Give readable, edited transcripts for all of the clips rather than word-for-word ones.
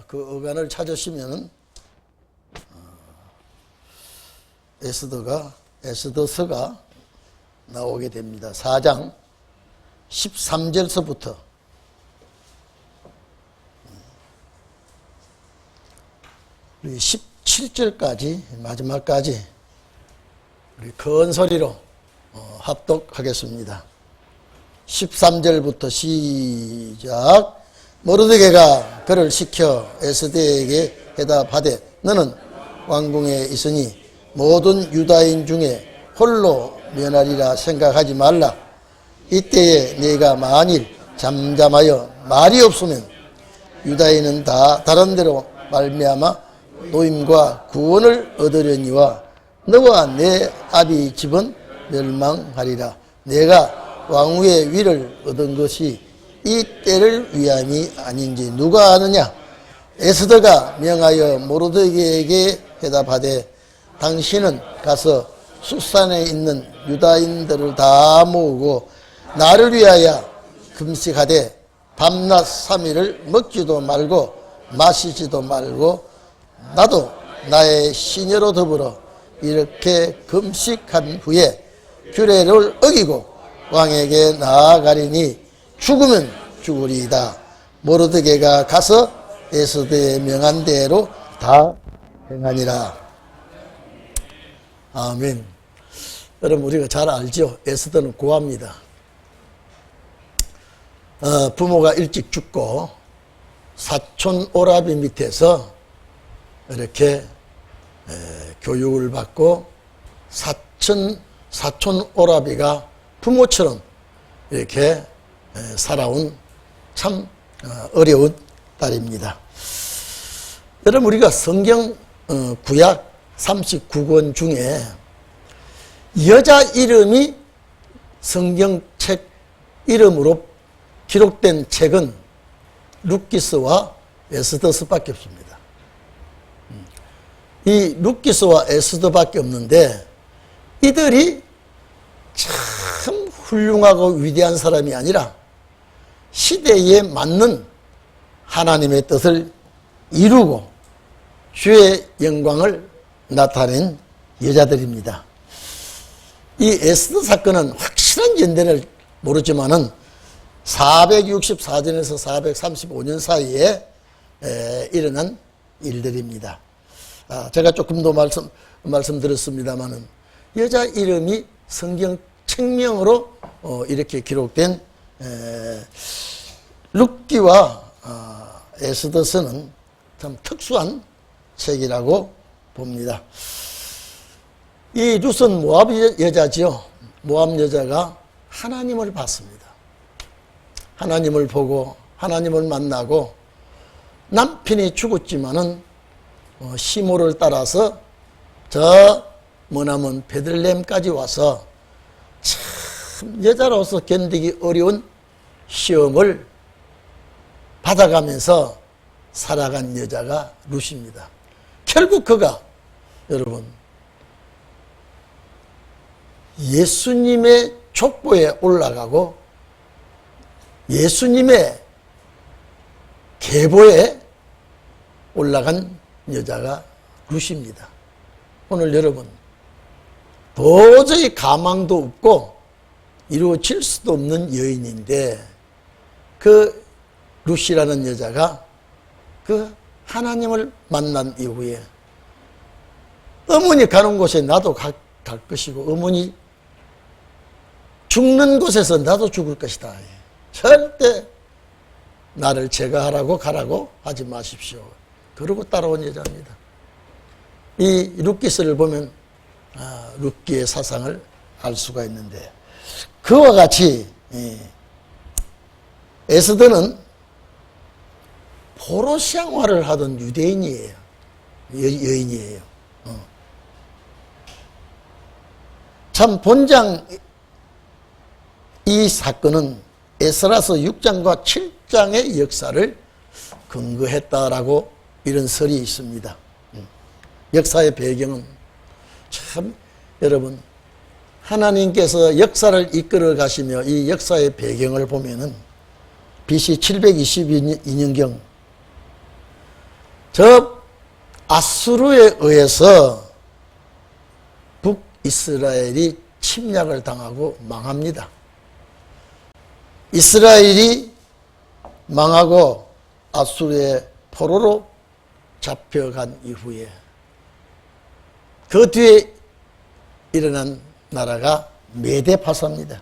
그 어간을 찾으시면 에스더서가 나오게 됩니다. 4장 13절서부터 17절까지 마지막까지 우리 큰 소리로 합독하겠습니다. 13절부터 시작. 모르드게가 그를 시켜 에스더에게 대답하되 너는 왕궁에 있으니 모든 유다인 중에 홀로 면하리라 생각하지 말라. 이때에 네가 만일 잠잠하여 말이 없으면 유다인은 다 다른 데로 말미암아 노임과 구원을 얻으려니와 너와 내 아비 집은 멸망하리라. 내가 왕후의 위를 얻은 것이 이 때를 위함이 아닌지 누가 아느냐. 에스더가 명하여 모르드게에게 대답하되 당신은 가서 수산에 있는 유다인들을 다 모으고 나를 위하여 금식하되 밤낮 3일을 먹지도 말고 마시지도 말고 나도 나의 시녀로 더불어 이렇게 금식한 후에 규례를 어기고 왕에게 나아가리니 죽으면 죽으리이다. 모르드게가 가서 에스더의 명한 대로 다 행하니라. 아멘. 여러분 우리가 잘 알죠. 에스더는 고아입니다. 부모가 일찍 죽고 사촌 오라비 밑에서 이렇게 교육을 받고 사촌 오라비가 부모처럼 이렇게 살아온 참 어려운 딸입니다. 여러분 우리가 성경 구약 39권 중에 여자 이름이 성경책 이름으로 기록된 책은 룻기스와 에스더서밖에 없습니다. 이 룻기스와 에스더밖에 없는데 이들이 참 훌륭하고 위대한 사람이 아니라 시대에 맞는 하나님의 뜻을 이루고 주의 영광을 나타낸 여자들입니다. 이 에스더 사건은 확실한 연대를 모르지만은 464년에서 435년 사이에 일어난 일들입니다. 제가 조금 더 말씀드렸습니다만은 여자 이름이 성경 책명으로 이렇게 기록된 룻기와 에스더서는 참 특수한 책이라고 봅니다. 이 룻은 모압 여자지요. 모압 여자가 하나님을 봤습니다. 하나님을 보고 하나님을 만나고 남편이 죽었지만은 시므를 따라서 저 머나먼 베들레헴까지 와서 참 여자로서 견디기 어려운 시험을 받아가면서 살아간 여자가 룻입니다. 결국 그가 여러분 예수님의 족보에 올라가고 예수님의 계보에 올라간 여자가 룻입니다. 오늘 여러분 도저히 가망도 없고 이루어질 수도 없는 여인인데 그 룻이라는 여자가 그 하나님을 만난 이후에 어머니 가는 곳에 나도 갈 것이고 어머니 죽는 곳에서 나도 죽을 것이다. 절대 나를 제거하라고 가라고 하지 마십시오. 그러고 따라온 여자입니다. 이 룻기서를 보면 룻기의 사상을 알 수가 있는데 그와 같이 에스더는 포로 생활을 하던 유대인이에요. 여인이에요. 참 본장 이 사건은 에스라서 6장과 7장의 역사를 근거했다라고 이런 설이 있습니다. 역사의 배경은 참 여러분 하나님께서 역사를 이끌어 가시며 이 역사의 배경을 보면은 BC 722년경 저 아수르에 의해서 북이스라엘이 침략을 당하고 망합니다. 이스라엘이 망하고 아수르의 포로로 잡혀간 이후에 그 뒤에 일어난 나라가 메데파사입니다.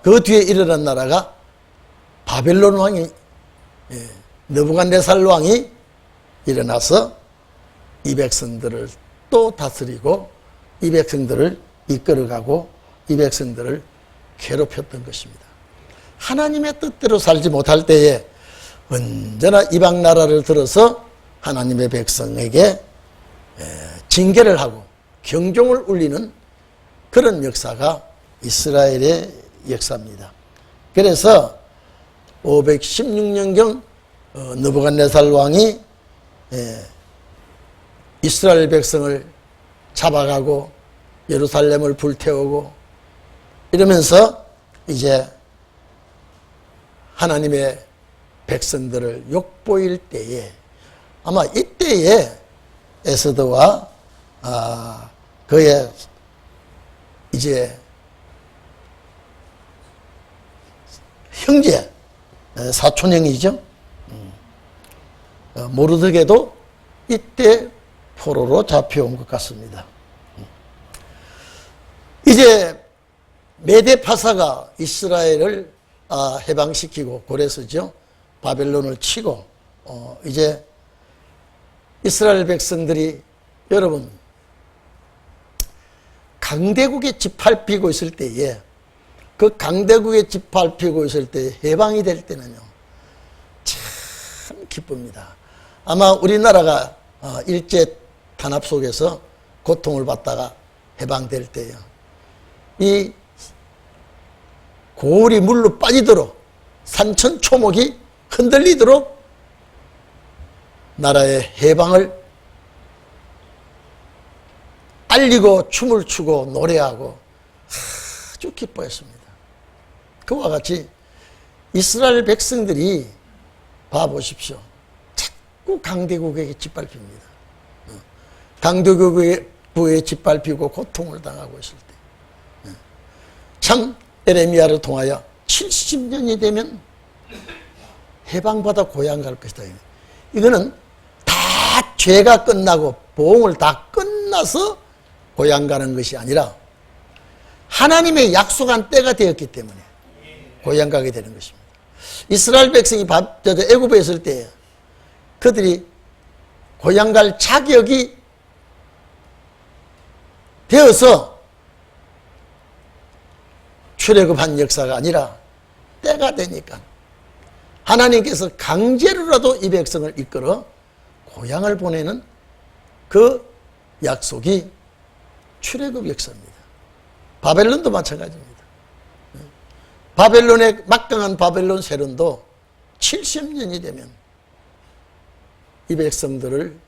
그 뒤에 일어난 나라가 바벨론 왕이, 느부갓네살 왕이 일어나서 이 백성들을 또 다스리고 이 백성들을 이끌어가고 이 백성들을 괴롭혔던 것입니다. 하나님의 뜻대로 살지 못할 때에 언제나 이방 나라를 들어서 하나님의 백성에게 징계를 하고 경종을 울리는 그런 역사가 이스라엘의 역사입니다. 그래서 516년경 느부갓네살 왕이 이스라엘 백성을 잡아가고 예루살렘을 불태우고 이러면서 이제 하나님의 백성들을 욕보일 때에 아마 이때에 에스더와 그의 이제 형제, 사촌형이죠. 모르드게도 이때 포로로 잡혀온 것 같습니다. 이제 메데파사가 이스라엘을 해방시키고 고레스죠. 바벨론을 치고 이제 이스라엘 백성들이 여러분 강대국에 짓밟히고 있을 때에 그 강대국에 짓밟히고 있을 때 해방이 될 때는요 참 기쁩니다. 아마 우리나라가 일제 탄압 속에서 고통을 받다가 해방될 때요 이 고을이 물로 빠지도록 산천 초목이 흔들리도록 나라의 해방을 알리고 춤을 추고 노래하고 아주 기뻐했습니다. 그와 같이 이스라엘 백성들이 봐보십시오. 자꾸 강대국에게 짓밟힙니다. 강대국에 짓밟히고 고통을 당하고 있을 때 참 에레미야를 통하여 70년이 되면 해방받아 고향 갈 것이다. 이거는 다 죄가 끝나고 보응을 다 끝나서 고향 가는 것이 아니라 하나님의 약속한 때가 되었기 때문에 고향 가게 되는 것입니다. 이스라엘 백성이 애굽에 있을 때 그들이 고향 갈 자격이 되어서 출애굽한 역사가 아니라 때가 되니까 하나님께서 강제로라도 이 백성을 이끌어 고향을 보내는 그 약속이 출애굽 역사입니다. 바벨론도 마찬가지입니다. 바벨론의 막강한 바벨론 세론도 70년이 되면 이 백성들을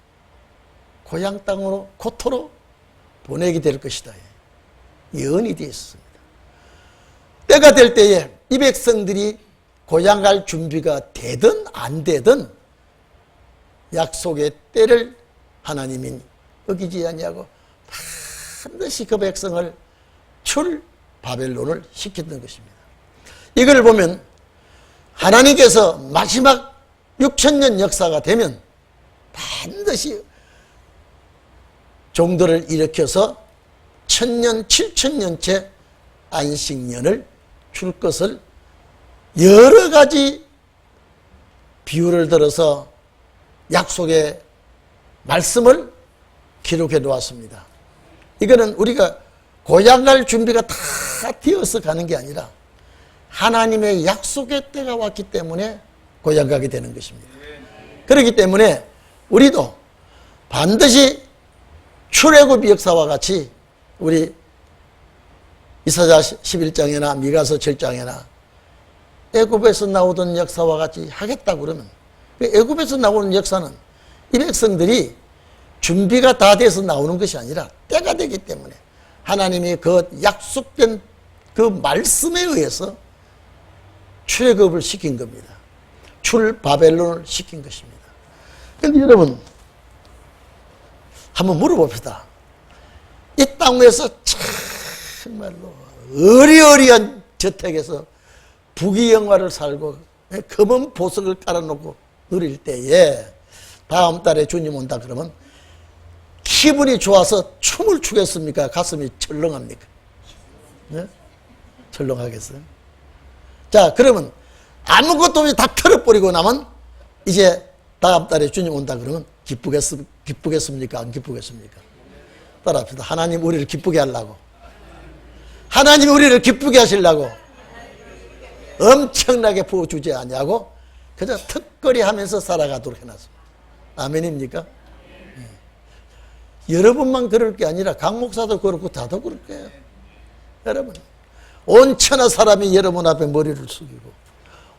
고향 땅으로 고토로 보내게 될 것이다. 예언이 되어 있습니다. 때가 될 때에 이 백성들이 고향 갈 준비가 되든 안 되든 약속의 때를 하나님이 어기지 아니하고 반드시 그 백성을 바벨론을 시켰던 것입니다. 이걸 보면 하나님께서 마지막 6천년 역사가 되면 반드시 종들을 일으켜서 1000년, 7000년째 안식년을 줄 것을 여러 가지 비유를 들어서 약속의 말씀을 기록해 놓았습니다. 이거는 우리가 고향 갈 준비가 다 되어서 가는 게 아니라 하나님의 약속의 때가 왔기 때문에 고향 가게 되는 것입니다. 그렇기 때문에 우리도 반드시 출애굽 역사와 같이 우리 이사야 11장이나 미가서 7장이나 애굽에서 나오던 역사와 같이 하겠다 그러면 애굽에서 나오는 역사는 이 백성들이 준비가 다 돼서 나오는 것이 아니라 때가 되기 때문에 하나님이 그 약속된 그 말씀에 의해서 출애굽을 시킨 겁니다. 출바벨론을 시킨 것입니다. 그런데 여러분 한번 물어봅시다. 이 땅에서 정말로 어리어리한 저택에서 부귀영화를 살고 검은 보석을 깔아놓고 누릴 때에 다음 달에 주님 온다 그러면 기분이 좋아서 춤을 추겠습니까? 가슴이 철렁합니까? 네? 철렁하겠어요? 자, 그러면 아무것도 없이 다 털어버리고 나면 이제 다음 달에 주님 온다 그러면 기쁘겠습니까? 안 기쁘겠습니까? 따라합시다. 하나님 우리를 기쁘게 하려고, 하나님 우리를 기쁘게 하시려고 엄청나게 부어주지 아니하고 그저 턱걸이 하면서 살아가도록 해놨습니다. 아멘입니까? 네. 여러분만 그럴 게 아니라 강 목사도 그렇고 다도 그럴 거예요. 여러분, 온 천하 사람이 여러분 앞에 머리를 숙이고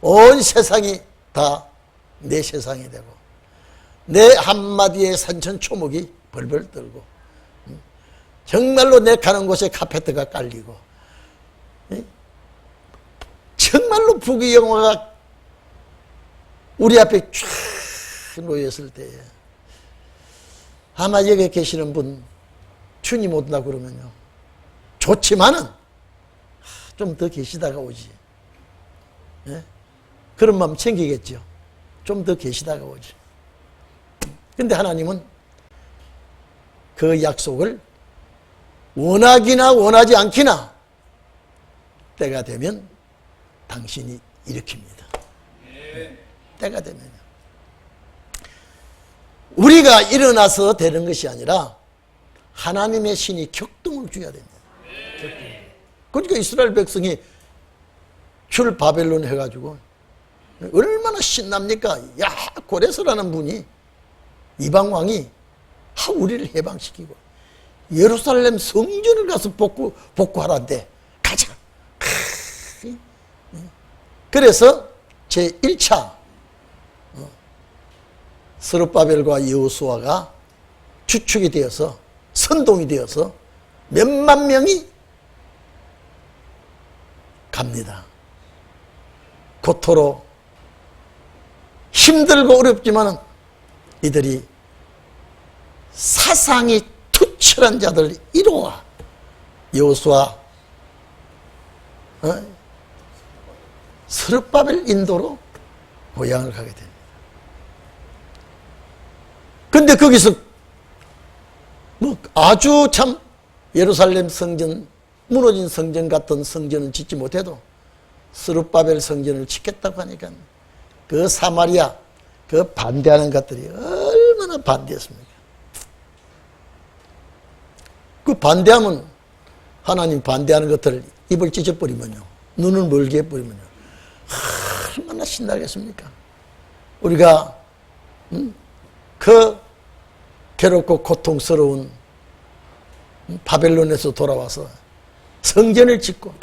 온 세상이 다 내 세상이 되고 내 한마디에 산천초목이 벌벌 떨고 정말로 내 가는 곳에 카페트가 깔리고 정말로 부귀영화가 우리 앞에 쫙 놓였을 때에 아마 여기 계시는 분 주님 온다 그러면요 좋지만은 좀 더 계시다가 오지. 예? 그런 마음 챙기겠죠. 좀 더 계시다가 오지. 근데 하나님은 그 약속을 원하기나 원하지 않기나 때가 되면 당신이 일으킵니다. 때가 되면요. 우리가 일어나서 되는 것이 아니라 하나님의 신이 격동을 줘야 됩니다. 격동. 그러니까 이스라엘 백성이 출 바벨론 해가지고 얼마나 신납니까? 야, 고레스라는 분이 이방 왕이 우리를 해방시키고 예루살렘 성전을 가서 복구하란대. 가자. 그래서 제1차 스룹바벨과 여호수아가 주축이 되어서 선동이 되어서 몇만 명이 갑니다. 고토로 힘들고 어렵지만 이들이 사상이 투철한 자들 1호와 여호수아 스룹바벨 인도로 고향을 가게 됩니다. 근데 거기서 뭐 아주 참 예루살렘 성전, 무너진 성전 같은 성전은 짓지 못해도 스룹바벨 성전을 짓겠다고 하니까 그 사마리아 그 반대하는 것들이 얼마나 반대했습니까? 그 반대하면 하나님 반대하는 것들을 입을 찢어버리면요, 눈을 멀게 해버리면요, 얼마나 신나겠습니까? 우리가 그 괴롭고 고통스러운 바벨론에서 돌아와서 성전을 짓고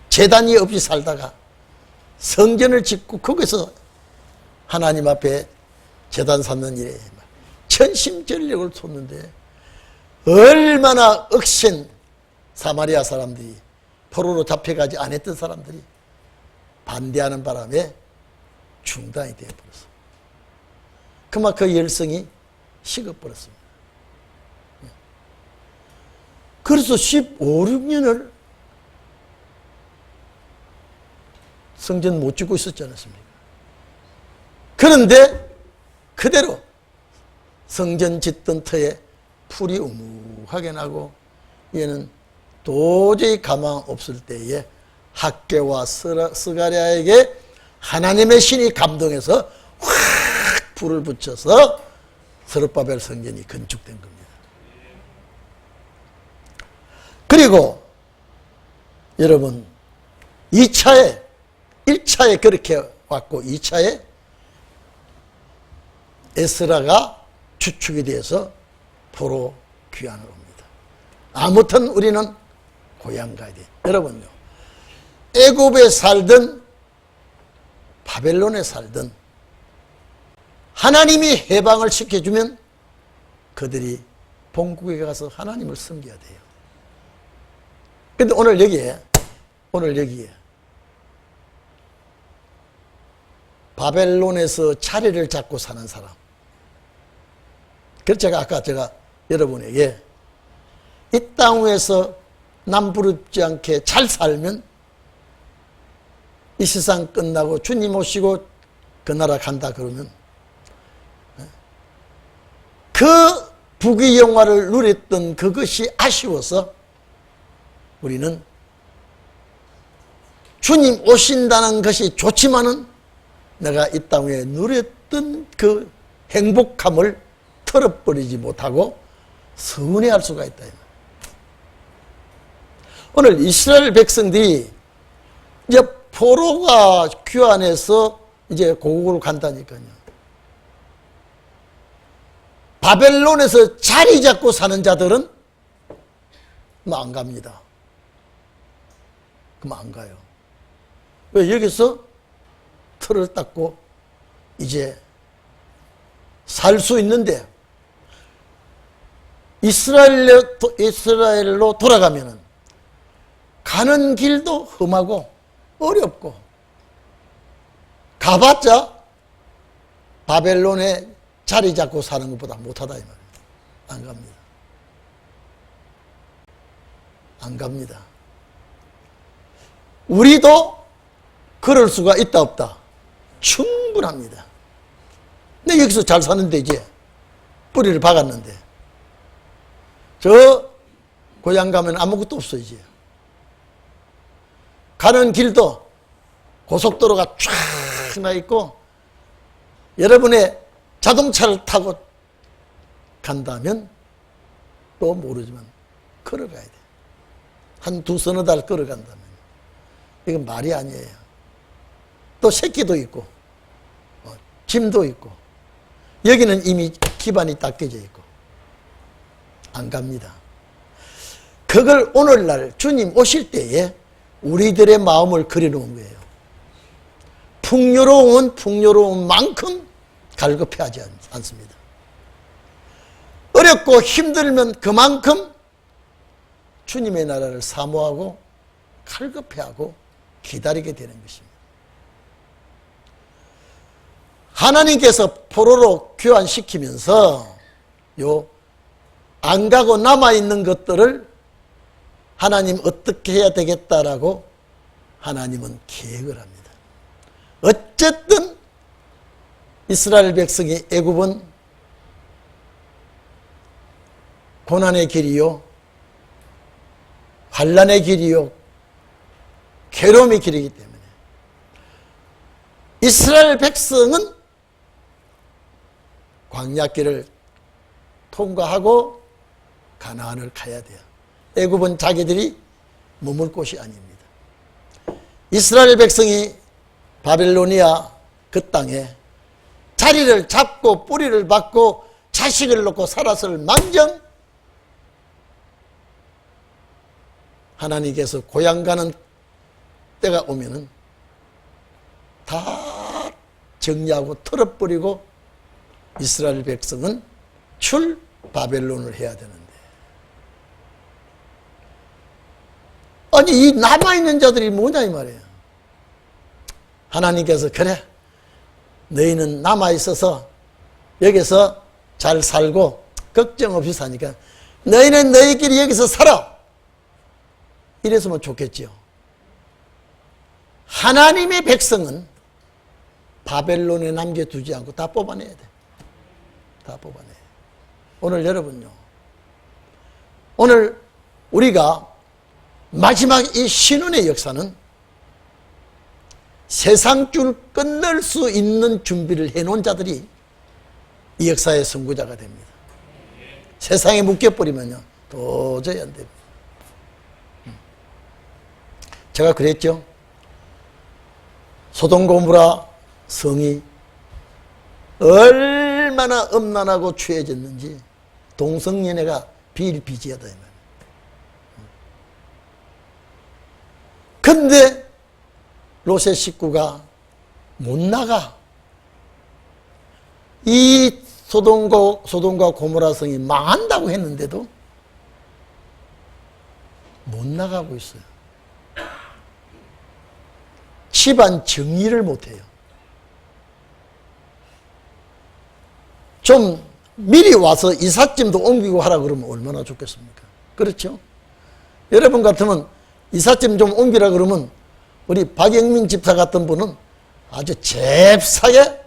제단이 없이 살다가 성전을 짓고 거기서 하나님 앞에 제단 쌓는 일에 전심전력을 쏟는데 얼마나 억신 사마리아 사람들이 포로로 잡혀가지 않았던 사람들이 반대하는 바람에 중단이 되어버렸어. 그만 그 열성이 식어버렸습니다. 그래서 15, 16년을 성전 못 짓고 있었지 않았습니까? 그런데 그대로 성전 짓던 터에 풀이 우묵하게 나고 얘는 도저히 가망 없을 때에 학개와 스가랴에게 하나님의 신이 감동해서 확 불을 붙여서 스룹바벨 성전이 건축된 겁니다. 그리고 여러분 1차에 그렇게 왔고 2차에 에스라가 주축이 되어서 포로 귀환을 옵니다. 아무튼 우리는 고향 가야 돼. 여러분요, 애굽에 살든 바벨론에 살든 하나님이 해방을 시켜주면 그들이 본국에 가서 하나님을 섬겨야 돼요. 근데 오늘 여기에 바벨론에서 자리를 잡고 사는 사람. 그래서 제가 여러분에게 이 땅에서 남부럽지 않게 잘 살면 이 세상 끝나고 주님 오시고 그 나라 간다 그러면 그 부귀 영화를 누렸던 그것이 아쉬워서 우리는 주님 오신다는 것이 좋지만은 내가 이 땅에 누렸던 그 행복함을 털어버리지 못하고 서운해할 수가 있다. 오늘 이스라엘 백성들이 이제 포로가 귀환해서 이제 고국으로 간다니까요. 바벨론에서 자리 잡고 사는 자들은 뭐 안 갑니다. 그럼 안 가요. 왜? 여기서 틀을 닦고 이제 살 수 있는데 이스라엘로 돌아가면은 가는 길도 험하고 어렵고 가봤자 바벨론에 자리 잡고 사는 것보다 못하다 이 말이에요. 안 갑니다. 안 갑니다. 우리도 그럴 수가 있다 없다? 충분합니다. 근데 여기서 잘 사는데 이제 뿌리를 박았는데 저 고향 가면 아무것도 없어 이제. 가는 길도 고속도로가 쫙 나 있고 여러분의 자동차를 타고 간다면 또 모르지만 걸어가야 돼. 한두 서너 달 걸어간다면 이건 말이 아니에요. 또 새끼도 있고 짐도 있고 여기는 이미 기반이 닦여져 있고 안 갑니다. 그걸 오늘날 주님 오실 때에 우리들의 마음을 그려놓은 거예요. 풍요로운 만큼 갈급해하지 않습니다. 어렵고 힘들면 그만큼 주님의 나라를 사모하고 갈급해하고 기다리게 되는 것입니다. 하나님께서 포로로 교환시키면서 안 가고 남아있는 것들을 하나님 어떻게 해야 되겠다라고 하나님은 계획을 합니다. 어쨌든 이스라엘 백성이 애굽은 고난의 길이요, 환난의 길이요, 괴로움의 길이기 때문에 이스라엘 백성은 광야길을 통과하고 가나안을 가야 돼요. 애굽은 자기들이 머물 곳이 아닙니다. 이스라엘 백성이 바벨로니아 그 땅에 자리를 잡고 뿌리를 박고 자식을 놓고 살았을 망정 하나님께서 고향 가는 때가 오면은 다 정리하고 털어버리고 이스라엘 백성은 출 바벨론을 해야 되는데 아니 이 남아있는 자들이 뭐냐 이 말이에요. 하나님께서 그래 너희는 남아있어서 여기서 잘 살고 걱정 없이 사니까 너희는 너희끼리 여기서 살아 이랬으면 좋겠지요. 하나님의 백성은 바벨론에 남겨두지 않고 다 뽑아내야 돼. 다 뽑아내야 돼. 오늘 여러분요, 오늘 우리가 마지막 이 신혼의 역사는 세상 줄 끝낼 수 있는 준비를 해놓은 자들이 이 역사의 선구자가 됩니다. 세상에 묶여버리면요 도저히 안 됩니다. 제가 그랬죠. 소돔 고모라 성이 얼마나 음란하고 취해졌는지 동성연애가 비일비재하다. 근데 롯의 식구가 못 나가. 이 소돔과 고모라 성이 망한다고 했는데도 못 나가고 있어요. 집안 정리를 못해요. 좀 미리 와서 이삿짐도 옮기고 하라 그러면 얼마나 좋겠습니까? 그렇죠? 여러분 같으면 이삿짐 좀 옮기라 그러면 우리 박영민 집사 같은 분은 아주 잽싸게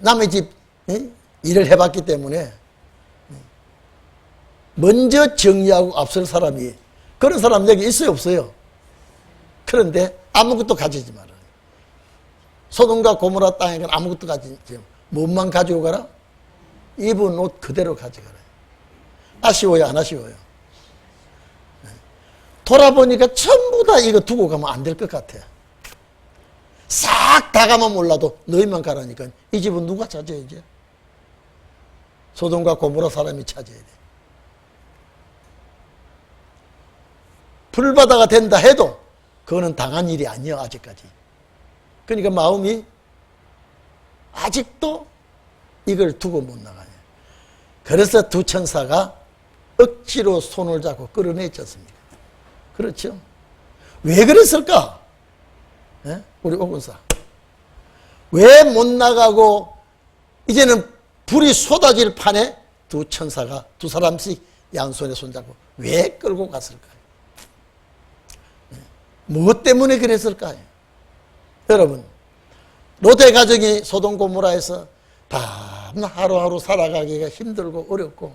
남의 집 일을 해봤기 때문에 먼저 정리하고 앞설 사람이, 그런 사람 여기 있어요 없어요? 그런데 아무것도 가지지 마라. 소돔과 고모라 땅에 간 아무것도 가지지 마. 뭐만 가지고 가라? 입은 옷 그대로 가져가라. 아쉬워요 안 아쉬워요? 돌아보니까 전부 다 이거 두고 가면 안 될 것 같아. 싹 다 가면 몰라도 너희만 가라니까. 이 집은 누가 차지해 이제? 소돔과 고모라 사람이 차지해야 돼. 불바다가 된다 해도 그거는 당한 일이 아니야 아직까지. 그러니까 마음이 아직도 이걸 두고 못 나가요. 그래서 두 천사가 억지로 손을 잡고 끌어냈지 않습니까? 그렇죠? 왜 그랬을까? 예? 우리 오군사. 왜 못 나가고 이제는 불이 쏟아질 판에 두 천사가 두 사람씩 양손에 손잡고 왜 끌고 갔을까요? 무엇 때문에 그랬을까요? 여러분, 롯의 가정이 소돔 고모라에서 밤낮 하루하루 살아가기가 힘들고 어렵고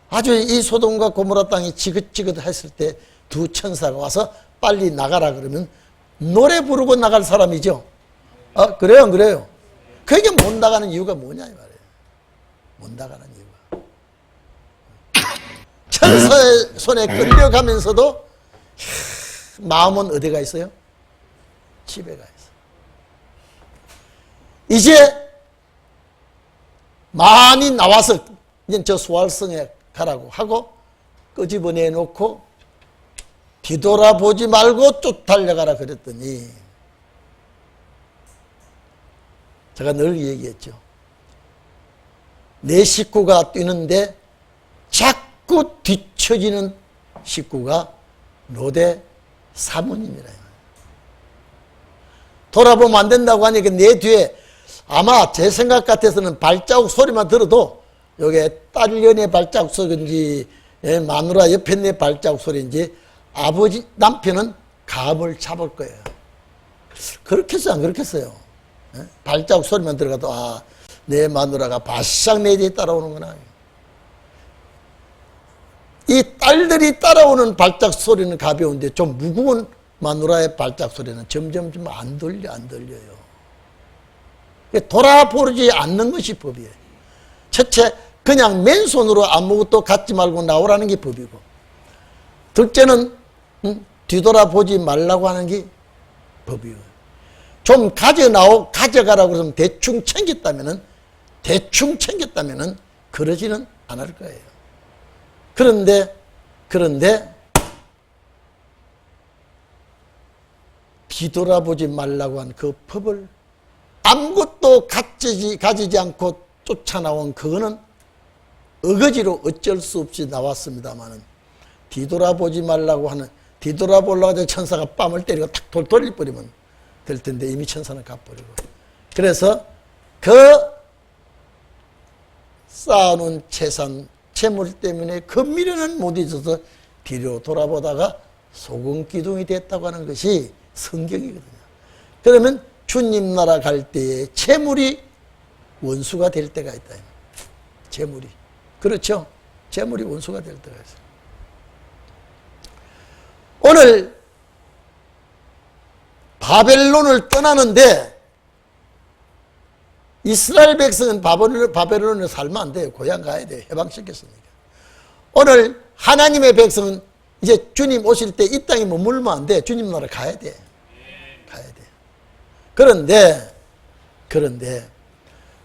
아주 이 소돔과 고모라 땅이 지긋지긋했을 때 두 천사가 와서 빨리 나가라 그러면 노래 부르고 나갈 사람이죠. 아, 그래요 안 그래요? 그게 못 나가는 이유가 뭐냐 이 말이에요. 못 나가는 이유가 천사의 손에 끌려가면서도 마음은 어디가 있어요? 집에 가 있어. 이제 많이 나와서 이제 저 수활성에 가라고 하고 끄집어내 놓고 뒤돌아보지 말고 쭉 달려가라 그랬더니 제가 늘 얘기했죠. 내 식구가 뛰는데 자꾸 뒤처지는 식구가 롯의 사모님이라. 돌아보면 안 된다고 하니까 내 뒤에 아마 제 생각 같아서는 발자국 소리만 들어도 요게 딸년의 발자국 소리인지 마누라 옆에 내 발자국 소리인지 아버지 남편은 감을 잡을 거예요. 그렇겠어요 안 그렇겠어요? 발자국 소리만 들어가도 아, 내 마누라가 바싹 내 뒤에 따라오는구나. 이 딸들이 따라오는 발자국 소리는 가벼운데 좀 무거운 마누라의 발자국 소리는 점점 좀 안 들려요. 돌아보지 않는 것이 법이에요. 첫째, 그냥 맨손으로 아무것도 갖지 말고 나오라는 게 법이고, 둘째는 뒤돌아보지 말라고 하는 게 법이에요. 좀 가져가라고 그러면 대충 챙겼다면은 그러지는 않을 거예요. 그런데 뒤돌아보지 말라고 한 그 법을 아무것도 가지지 않고 쫓아나온 그거는 어거지로 어쩔 수 없이 나왔습니다만은 뒤돌아보지 말라고 하는, 뒤돌아보려고 하는 천사가 뺨을 때리고 탁 돌려버리면 될 텐데 이미 천사는 가버리고. 그래서 그 쌓아놓은 재물 때문에 그 미련은 못 잊어서 뒤로 돌아보다가 소금 기둥이 됐다고 하는 것이 성경이거든요. 그러면 주님 나라 갈 때에 재물이 원수가 될 때가 있다. 재물이. 그렇죠? 재물이 원수가 될 때가 있어요. 오늘 바벨론을 떠나는데 이스라엘 백성은 바벨론에 살면 안 돼요. 고향 가야 돼요. 해방시켰으니까. 오늘 하나님의 백성은 이제 주님 오실 때 이 땅에 머물면 안 돼. 주님 나라 가야 돼. 가야 돼. 그런데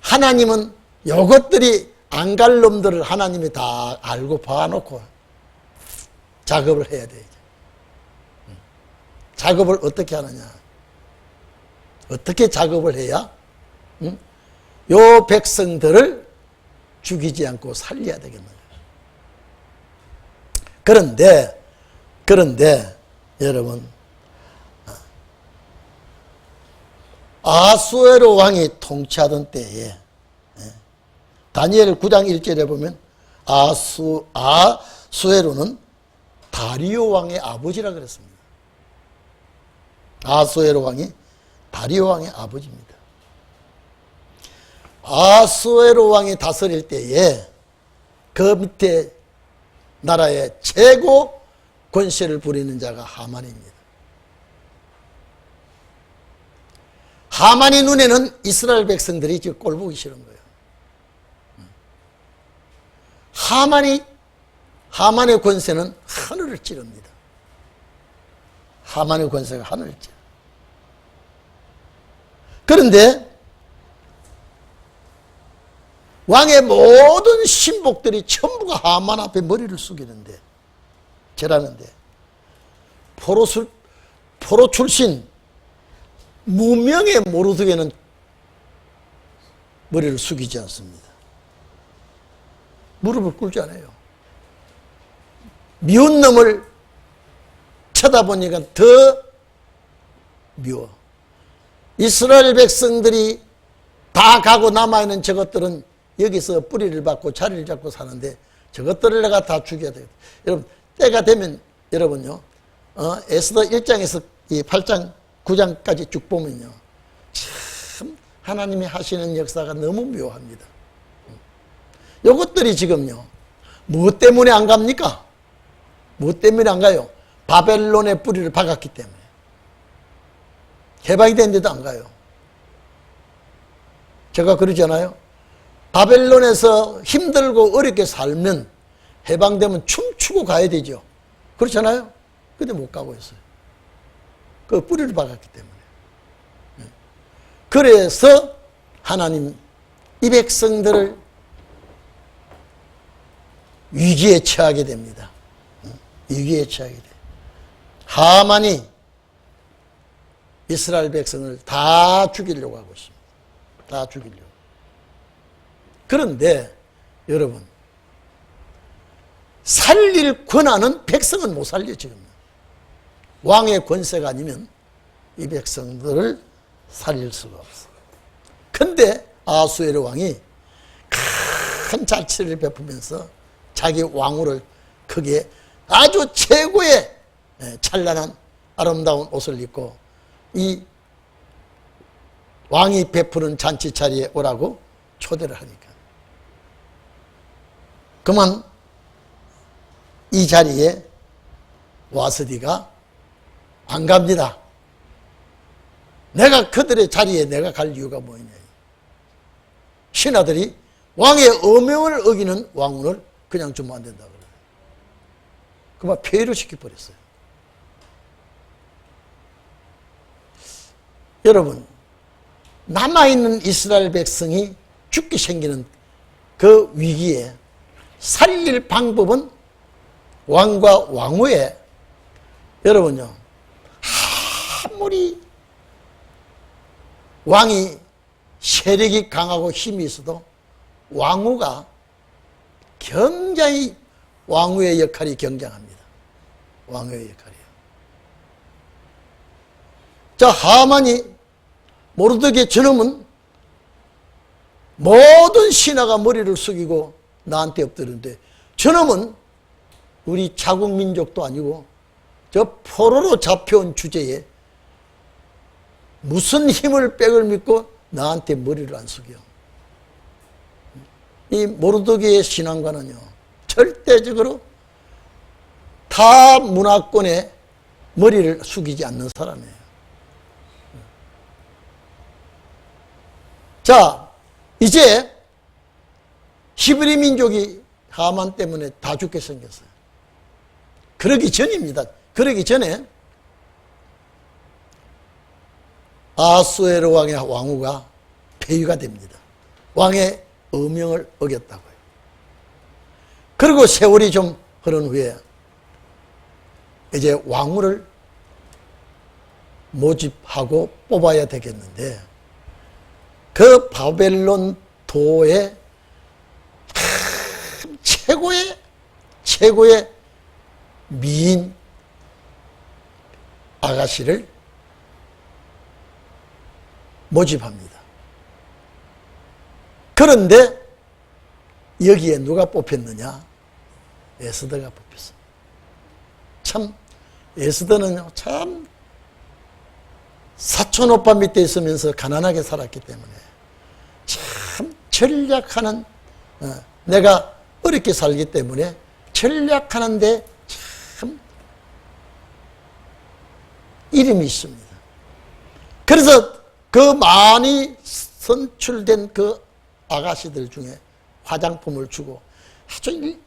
하나님은 이것들이 안 갈 놈들을 하나님이 다 알고 봐놓고 작업을 해야 돼. 작업을 어떻게 하느냐. 어떻게 작업을 해야 요 백성들을 죽이지 않고 살려야 되겠느냐. 그런데 여러분, 아수에로 왕이 통치하던 때에 다니엘 9장 1절에 보면 아수에로는 다리오 왕의 아버지라 그랬습니다. 아수에로 왕이 다리오 왕의 아버지입니다. 아수에로 왕이 다스릴 때에 그 밑에 나라의 최고 권세를 부리는 자가 하만입니다. 하만의 눈에는 이스라엘 백성들이 지금 꼴보기 싫은 거예요. 하만의 권세는 하늘을 찌릅니다. 하만의 권세가 하늘을 찌릅니다. 그런데 왕의 모든 신복들이 전부가 하만 앞에 머리를 숙이는데, 절하는데, 포로 출신 무명의 모르드게는 머리를 숙이지 않습니다. 무릎을 꿇지 않아요. 미운 놈을 쳐다보니까 더 미워. 이스라엘 백성들이 다 가고 남아있는 저것들은 여기서 뿌리를 받고 자리를 잡고 사는데 저것들을 내가 다 죽여야 되겠다. 여러분, 때가 되면 여러분요, 에스더 1장에서 이 8장 9장까지 쭉 보면요, 참 하나님이 하시는 역사가 너무 묘합니다. 요것들이 지금요, 무엇 때문에 안 갑니까? 무엇 때문에 안 가요? 바벨론의 뿌리를 박았기 때문에. 해방이 됐는데도 안 가요. 제가 그러지 않아요? 바벨론에서 힘들고 어렵게 살면 해방되면 춤추고 가야 되죠. 그렇잖아요? 근데 못 가고 있어요. 그 뿌리를 박았기 때문에. 그래서 하나님 이 백성들을 위기에 처하게 됩니다. 위기에 처하게 돼요. 하만이 이스라엘 백성을 다 죽이려고 하고 있습니다. 다 죽이려고. 그런데 여러분, 살릴 권한은 백성은 못 살려. 지금 왕의 권세가 아니면 이 백성들을 살릴 수가 없어. 근데 아수에르 왕이 큰 자치를 베푸면서 자기 왕후를 크게 아주 최고의 찬란한 아름다운 옷을 입고 이 왕이 베푸는 잔치 자리에 오라고 초대를 하니까 그만 이 자리에 와스디가 안 갑니다. 내가 그들의 자리에 내가 갈 이유가 뭐냐. 신하들이 왕의 어명을 어기는 왕후를 그냥 주면 안 된다 그래요. 그만 폐위를 시켜버렸어요. 여러분, 남아있는 이스라엘 백성이 죽게 생기는 그 위기에 살릴 방법은 왕과 왕후의, 여러분요, 아무리 왕이 세력이 강하고 힘이 있어도 왕후가 굉장히 왕후의 역할이 굉장합니다. 왕후의 역할이요. 자, 하만이 모르드게 저놈은 모든 신하가 머리를 숙이고 나한테 엎드리는데 저놈은 우리 자국 민족도 아니고 저 포로로 잡혀온 주제에 무슨 힘을 백을 믿고 나한테 머리를 안 숙여. 이 모르드게의 신앙과는요, 절대적으로 타 문화권에 머리를 숙이지 않는 사람이에요. 자, 이제 히브리 민족이 하만 때문에 다 죽게 생겼어요. 그러기 전입니다. 그러기 전에 아수에로 왕의 왕후가 폐위가 됩니다. 왕의 어명을 어겼다고요. 그리고 세월이 좀 흐른 후에 이제 왕후를 모집하고 뽑아야 되겠는데 그 바벨론 도의 최고의 미인 아가씨를 모집합니다. 그런데 여기에 누가 뽑혔느냐? 에스더가 뽑혔어. 참 에스더는 참 사촌 오빠 밑에 있으면서 가난하게 살았기 때문에 참 전략하는, 내가 어렵게 살기 때문에 전략하는데 참 이름이 있습니다. 그래서 그 많이 선출된 그 아가씨들 중에 화장품을 주고 아주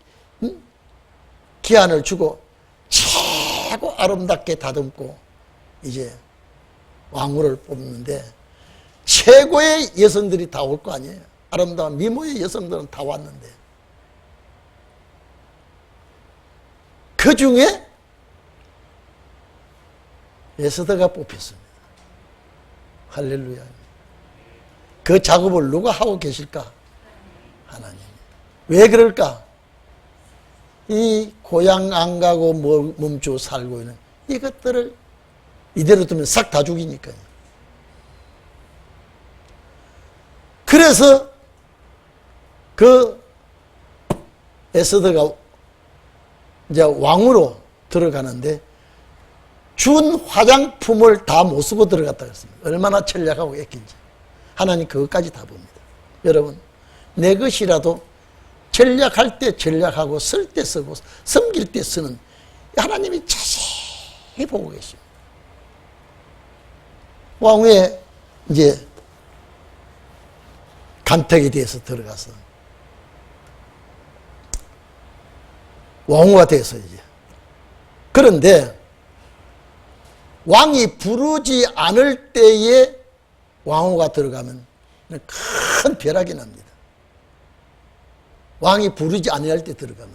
기한을 주고 최고 아름답게 다듬고 이제 왕후를 뽑는데 최고의 여성들이 다 올 거 아니에요. 아름다운 미모의 여성들은 다 왔는데 그 중에 에스더가 뽑혔습니다. 할렐루야. 그 작업을 누가 하고 계실까? 하나님. 왜 그럴까? 이 고향 안 가고 멈추고 살고 있는 이것들을 이대로 두면 싹 다 죽이니까요. 그래서 그 에스더가 이제 왕으로 들어가는데 준 화장품을 다 못 쓰고 들어갔다 그랬습니다. 얼마나 전략하고 애낀지. 하나님 그것까지 다 봅니다. 여러분, 내 것이라도 전략할 때 전략하고 쓸 때 쓰고 섬길 때 쓰는 하나님이 자세히 보고 계십니다. 왕후의 이제 간택에 대해서 들어가서 왕후가 돼서 이제 그런데 왕이 부르지 않을 때에 왕후가 들어가면 큰 벼락이 납니다. 왕이 부르지 않을 때 들어가면.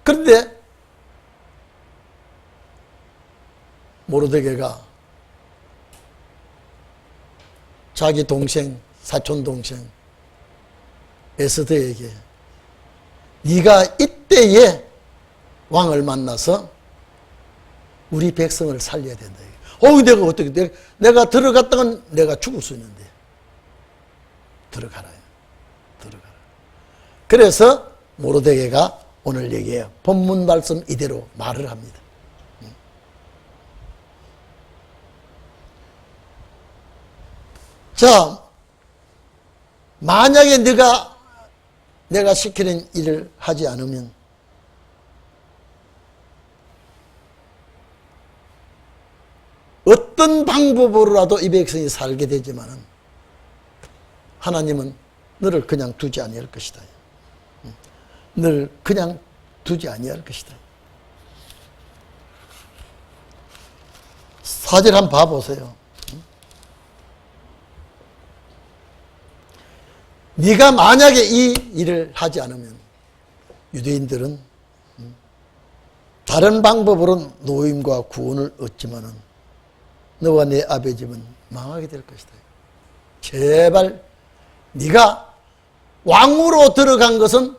그런데 모르드게가 자기 동생, 사촌 동생 에스더에게 네가 이때에 왕을 만나서 우리 백성을 살려야 된다. 내가 어떻게 내가 들어갔다간 내가 죽을 수 있는데 들어가라. 그래서 모르드게가 오늘 얘기해요. 본문 말씀 이대로 말을 합니다. 자, 만약에 내가 시키는 일을 하지 않으면 어떤 방법으로라도 이 백성이 살게 되지만은 하나님은 너를 그냥 두지 아니할 것이다. 너를 그냥 두지 아니할 것이다. 4절 한번 봐보세요. 네가 만약에 이 일을 하지 않으면 유대인들은 다른 방법으로 노임과 구원을 얻지만은 너와 내 아버지 집은 망하게 될 것이다. 제발 네가 왕으로 들어간 것은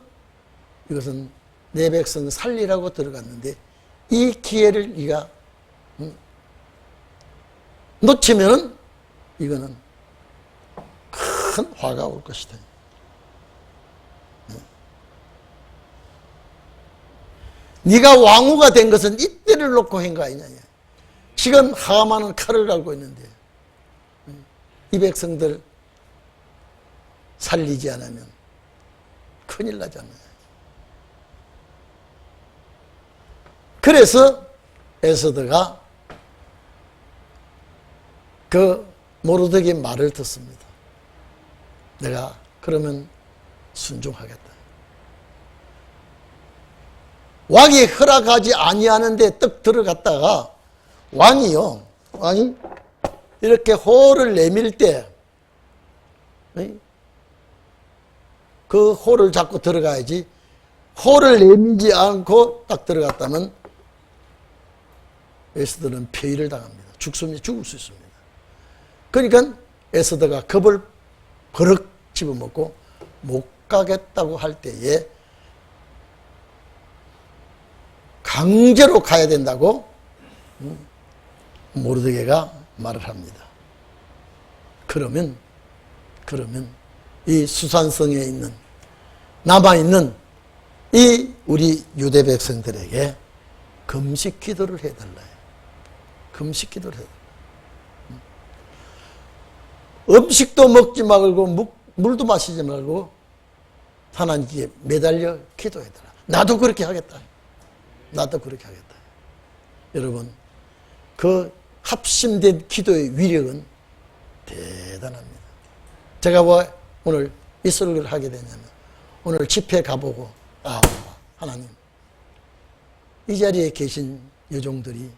이것은 내 백성 살리라고 들어갔는데 이 기회를 네가 놓치면은 이거는 큰 화가 올 것이다. 네가 왕후가 된 것은 이때를 놓고 한 거 아니냐. 지금 하만은 칼을 갈고 있는데 이 백성들 살리지 않으면 큰일 나잖아요. 그래서 에스더가 그 모르드게 말을 듣습니다. 내가 그러면 순종하겠다. 왕이 허락하지 아니하는데 떡 들어갔다가 왕이 이렇게 호를 내밀 때 그 호를 잡고 들어가야지 호를 내밀지 않고 딱 들어갔다면 에스더는 폐위를 당합니다. 죽을 수 있습니다. 그러니까 에스더가 겁을 버럭 집어먹고 못 가겠다고 할 때에 강제로 가야 된다고 모르드게가 말을 합니다. 그러면 이 수산성에 있는 남아있는 이 우리 유대 백성들에게 금식 기도를 해달라요. 금식 기도를 해달라요. 음식도 먹지 말고 물도 마시지 말고 하나님께 매달려 기도해달라. 나도 그렇게 하겠다. 나도 그렇게 하겠다. 여러분, 그 합심된 기도의 위력은 대단합니다. 제가 왜 오늘 이 설교를 하게 되냐면, 오늘 집회 가보고, 하나님, 이 자리에 계신 여종들이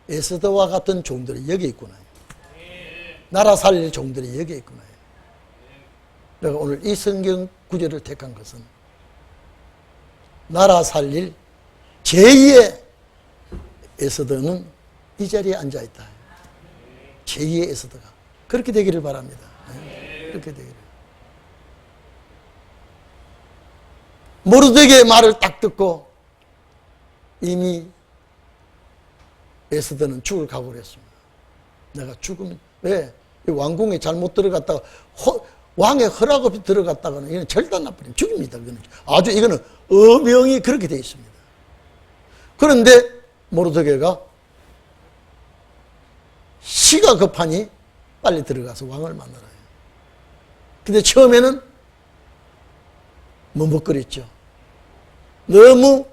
에스더와 같은 종들이 여기 있구나. 나라 살릴 종들이 여기 있구나. 내가 오늘 이 성경 구절을 택한 것은 나라 살릴 제2의 에스더는 이 자리에 앉아있다. 제2의 에스더가. 그렇게 되기를 바랍니다. 그렇게 되기를. 모르드게의 말을 딱 듣고 이미 에스더는 죽을 각오를 했습니다. 내가 죽으면, 왜? 왕궁에 잘못 들어갔다가 왕의 허락 없이 들어갔다가는 이건 절단 나버리면 죽입니다. 아주 이거는 엄명히 그렇게 되어 있습니다. 그런데 모르드게가 시가 급하니 빨리 들어가서 왕을 만나라. 근데 처음에는 머뭇거렸죠. 너무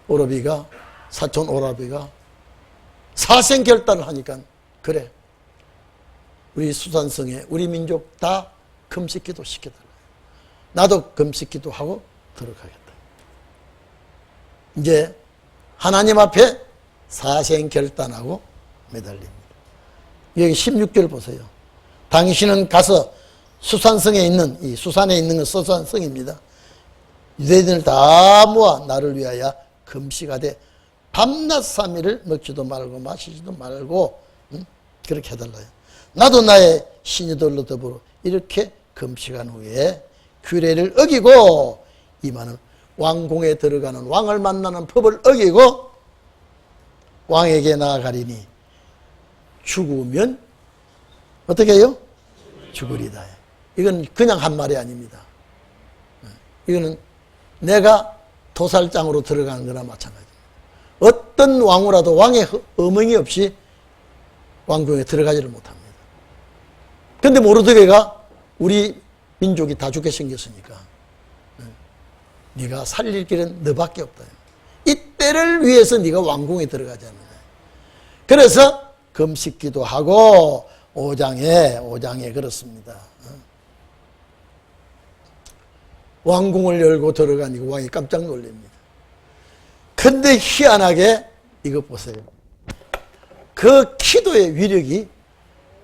오라비가, 사촌 오라비가 사생결단을 하니까, 그래, 우리 수산성에 우리 민족 다 금식기도 시켜달라. 나도 금식기도 하고 들어가겠다. 이제 하나님 앞에 사생결단하고 매달립니다. 여기 16절 보세요. 당신은 가서 수산성에 있는, 이 수산에 있는 건 수산성입니다. 유대인을 다 모아 나를 위하여 금식하되 밤낮 3일을 먹지도 말고 마시지도 말고, 그렇게 해달라요. 나도 나의 신이들로 더불어 이렇게 금식한 후에 규례를 어기고, 이만은 왕궁에 들어가는 왕을 만나는 법을 어기고 왕에게 나아가리니 죽으면 어떻게 해요? 죽으리다. 이건 그냥 한 말이 아닙니다. 이거는 내가 도살장으로 들어가는 거나 마찬가지입니다. 어떤 왕후라도 왕의 어명이 없이 왕궁에 들어가지를 못합니다. 그런데 모르드게가 우리 민족이 다 죽게 생겼으니까 네가 살릴 길은 너밖에 없다. 이때를 위해서 네가 왕궁에 들어가자는 거야. 그래서 금식기도 하고 5장에 그렇습니다. 왕궁을 열고 들어가니까 왕이 깜짝 놀랍니다. 근데 희한하게 이것 보세요. 그 기도의 위력이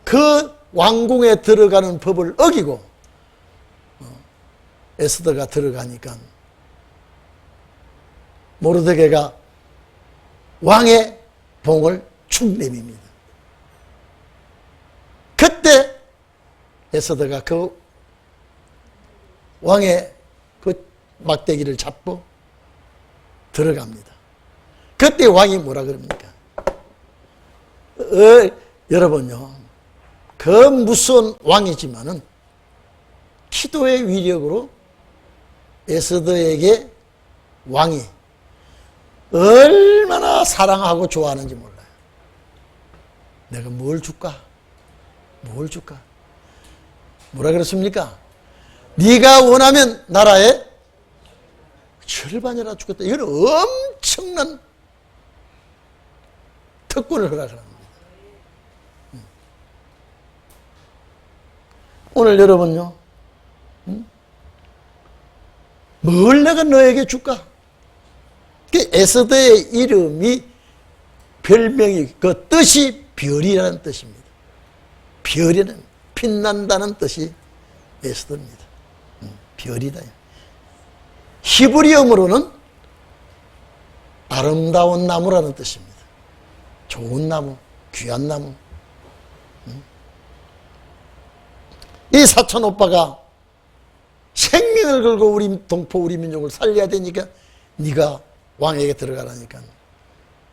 그 왕궁에 들어가는 법을 어기고 에스더가 들어가니까 모르드게가 왕의 봉을 축 내밉니다. 그때 에스더가 그 왕의 그 막대기를 잡고 들어갑니다. 그때 왕이 뭐라 그럽니까? 여러분요, 그 무서운 왕이지만은 기도의 위력으로 에스더에게 왕이 얼마나 사랑하고 좋아하는지 몰라요. 내가 뭘 줄까? 뭘 줄까? 뭐라 그랬습니까? 네가 원하면 나라의 절반이라 주겠다. 이건 엄청난 특권을 허락하는 겁니다. 오늘 여러분요, 뭘 내가 너에게 줄까? 에스더의 이름이, 별명이, 그 뜻이 별이라는 뜻입니다. 별이는 빛난다는 뜻이 에스더입니다. 별이다. 히브리어로는 아름다운 나무라는 뜻입니다. 좋은 나무, 귀한 나무. 이 사촌 오빠가 생명을 걸고 우리 동포, 우리 민족을 살려야 되니까 네가 왕에게 들어가라니까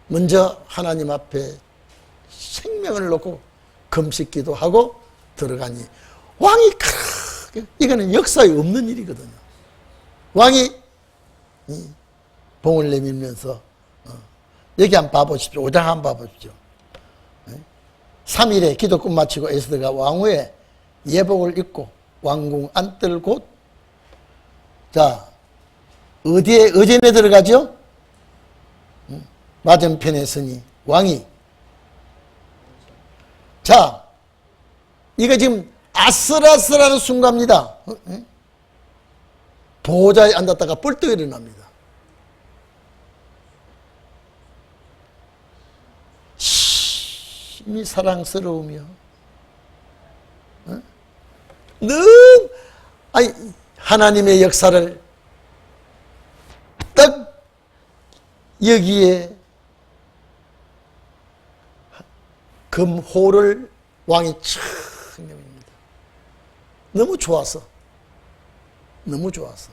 먼저 하나님 앞에 생명을 놓고 금식기도 하고 들어가니 왕이 이거는 역사에 없는 일이거든요. 왕이 봉을 내밀면서 여기 한번 봐보십시오. 5장 한번 봐보십시오. 3일에 기도 끝마치고 에스더가 왕후의 예복을 입고 왕궁 안뜰 곳, 자 어디에 의전에 들어가죠? 맞은편에 서니 왕이, 자 이거 지금 아슬아슬하는 순간입니다. 보호자에 앉았다가 뻘떡 일어납니다. 심히 사랑스러우며 너무 하나님의 역사를 딱 여기에 금호를 왕이 착 내밉니다. 너무 좋아서, 너무 좋아서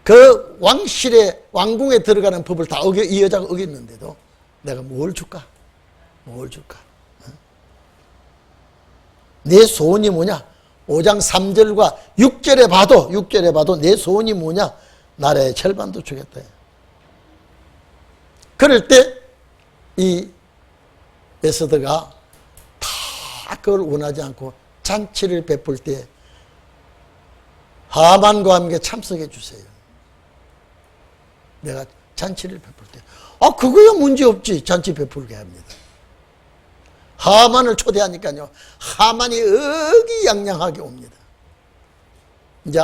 그 왕실에 왕궁에 들어가는 법을 다 이 여자가 어겼는데도 내가 뭘 줄까? 뭘 줄까? 내 소원이 뭐냐? 5장 3절과 6절에 봐도 내 소원이 뭐냐? 나라의 절반도 주겠다. 그럴 때 이 에스더가 다 그걸 원하지 않고 잔치를 베풀 때 하만과 함께 참석해 주세요. 내가 잔치를 베풀 때 그거야 문제없지. 잔치 베풀게 합니다. 하만을 초대하니까요, 하만이 의기양양하게 옵니다. 이제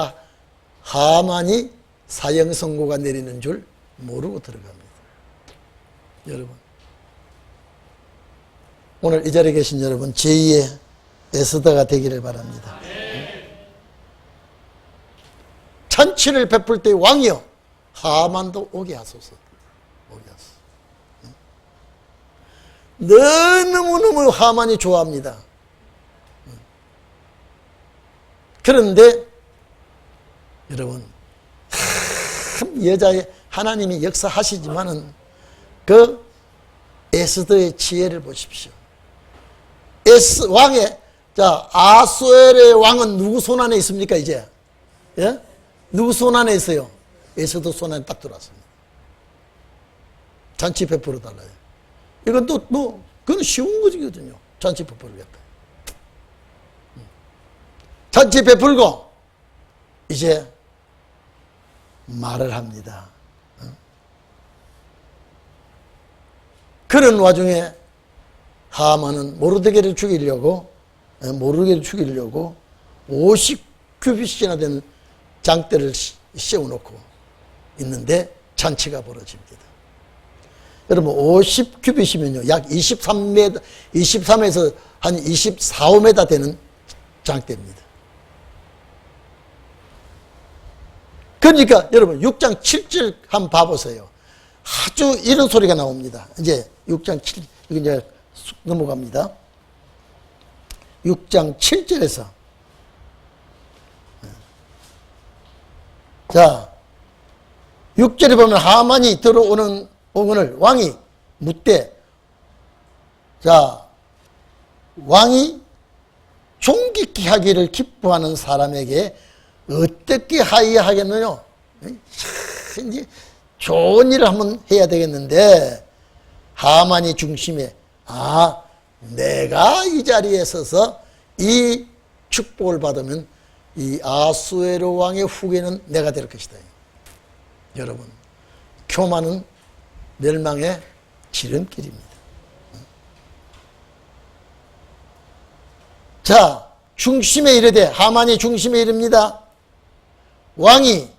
하만이 사형 선고가 내리는 줄 모르고 들어갑니다. 여러분, 오늘 이 자리에 계신 여러분, 제2의 에스더가 되기를 바랍니다. 잔치를 베풀 때 왕이여, 하만도 오게 하소서. 오게 하소서. 너무너무 하만이 좋아합니다. 그런데 여러분, 참 여자의 하나님이 역사하시지만은 그 에스더의 지혜를 보십시오. 왕의, 자, 아수엘의 왕은 누구 손 안에 있습니까, 이제? 예? 누구 손 안에 있어요? 에스더 손 안에 딱 들어왔습니다. 잔치 베풀어 달라요. 이건 그건 쉬운 거거든요. 잔치 베풀겠다. 잔치 베풀고, 이제 말을 합니다. 그런 와중에 하만은 모르드게를 죽이려고 50규빗이나 되는 장대를 씌워놓고 있는데 잔치가 벌어집니다. 여러분, 50규빗이면요, 약 23에서 한 24, 5m 되는 장대입니다. 그러니까 여러분, 6장 7절 한번 봐보세요. 아주 이런 소리가 나옵니다. 이제 6장 7, 이거 이제 넘어갑니다. 6장 7절에서. 자, 6절에 보면 하만이 들어오는 오건을 왕이 묻되, 자, 왕이 존귀케 하기를 기뻐하는 사람에게 어떻게 하여하겠느냐? 이제 좋은 일을 한번 해야 되겠는데, 하만이 중심에, 내가 이 자리에 서서 이 축복을 받으면 이 아수에르 왕의 후계는 내가 될 것이다. 여러분, 교만은 멸망의 지름길입니다. 자, 중심에 이르되, 하만이 중심에 이릅니다. 왕이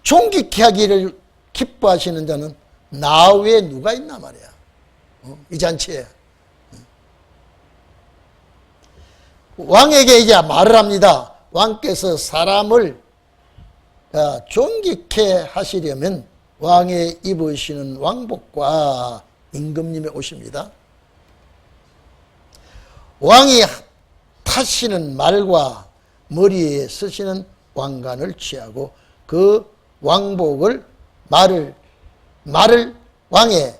존귀케 하기를 기뻐하시는 자는 나 외에 누가 있나 말이야. 이 잔치에. 왕에게 이제 말을 합니다. 왕께서 사람을 존귀케 하시려면 왕의 입으시는 왕복과 임금님의 옷입니다. 왕이 타시는 말과 머리에 쓰시는 왕관을 취하고 그 왕복을 말을 왕의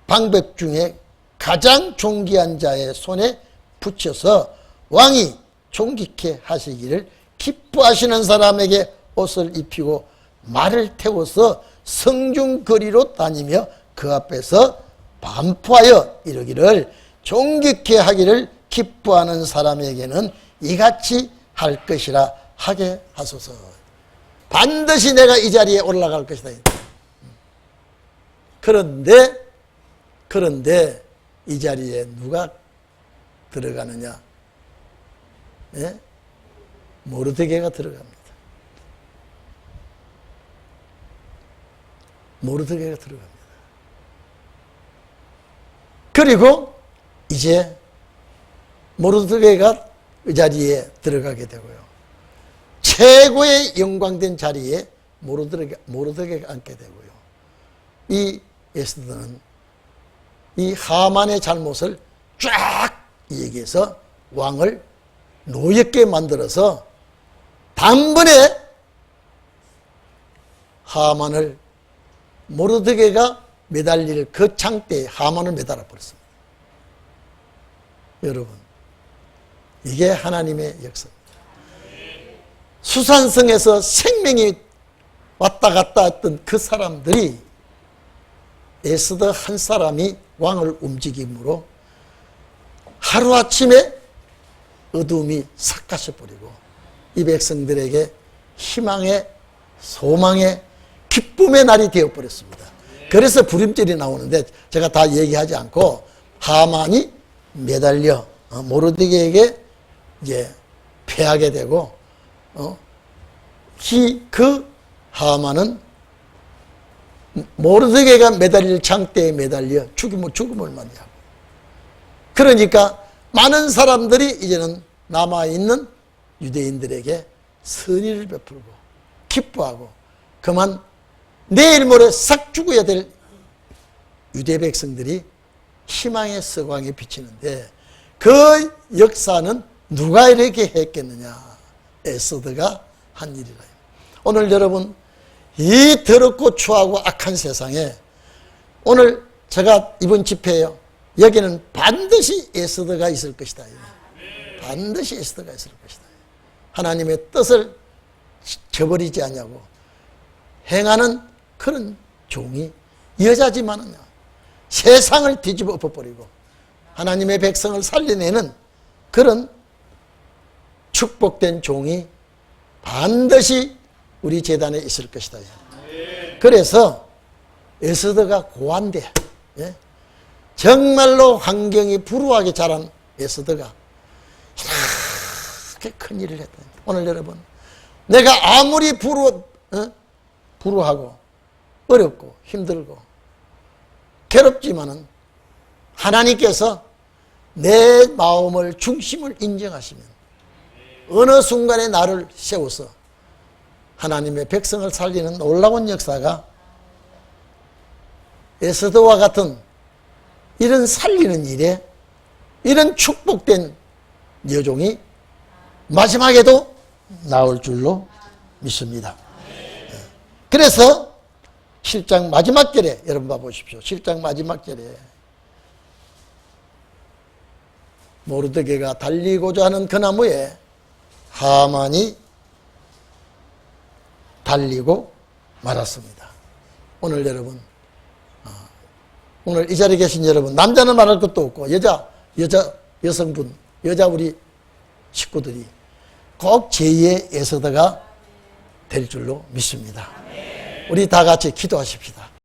방백 중에 가장 존귀한 자의 손에 붙여서 왕이 존귀케 하시기를 기뻐하시는 사람에게 옷을 입히고 말을 태워서 성중거리로 다니며 그 앞에서 반포하여 이르기를 존귀케 하기를 기뻐하는 사람에게는 이같이 할 것이라 하게 하소서. 반드시 내가 이 자리에 올라갈 것이다. 그런데 이 자리에 누가 들어가느냐? 예? 모르드게가 들어갑니다. 모르드게가 들어갑니다. 그리고 이제 모르드게가 그 자리에 들어가게 되고요. 최고의 영광된 자리에 모르드게가 앉게 되고요. 이 에스더는 이 하만의 잘못을 쫙 얘기해서 왕을 노엽게 만들어서 단번에 하만을 모르드게가 매달릴 그 창대에 하만을 매달아 버렸습니다. 여러분, 이게 하나님의 역사입니다. 수산성에서 생명이 왔다 갔다 했던 그 사람들이 에스더 한 사람이 왕을 움직임으로 하루아침에 어둠이 싹 가셔버리고 이 백성들에게 희망의, 소망의, 기쁨의 날이 되어버렸습니다. 그래서 부림절이 나오는데 제가 다 얘기하지 않고 하만이 매달려 모르드게에게 이제 패하게 되고 그 하만은 모르드게가 매달릴 창대에 매달려 죽음을 맞이하고, 그러니까 많은 사람들이 이제는 남아있는 유대인들에게 선의를 베풀고 기뻐하고 그만 내일 모레 싹 죽어야 될 유대 백성들이 희망의 서광이 비치는데, 그 역사는 누가 이렇게 했겠느냐? 에스더가 한 일이라. 오늘 여러분, 이 더럽고 추하고 악한 세상에 오늘 제가 이번 집회에요, 여기는 반드시 에스더가 있을 것이다. 반드시 에스더가 있을 것이다. 하나님의 뜻을 저버리지 않냐고 행하는 그런 종이, 여자지만은 세상을 뒤집어 엎어버리고 하나님의 백성을 살려내는 그런 축복된 종이 반드시 우리 재단에 있을 것이다. 그래서 에스더가 고한데, 정말로 환경이 불우하게 자란 에스더가 이렇게 큰 일을 했다. 오늘 여러분, 내가 아무리 불우하고 어렵고 힘들고 괴롭지만은 하나님께서 내 마음을, 중심을 인정하시면 어느 순간에 나를 세워서 하나님의 백성을 살리는 놀라운 역사가 에스더와 같은 이런 살리는 일에 이런 축복된 여종이 마지막에도 나올 줄로 믿습니다. 그래서 7장 마지막 절에 여러분 봐보십시오. 7장 마지막 절에 모르드게가 달리고자 하는 그 나무에 하만이 달리고 말았습니다. 오늘 여러분, 오늘 이 자리에 계신 여러분, 남자는 말할 것도 없고 여성분, 여자 우리 식구들이 꼭 제2의 에스더가 될 줄로 믿습니다. 우리 다 같이 기도하십시다.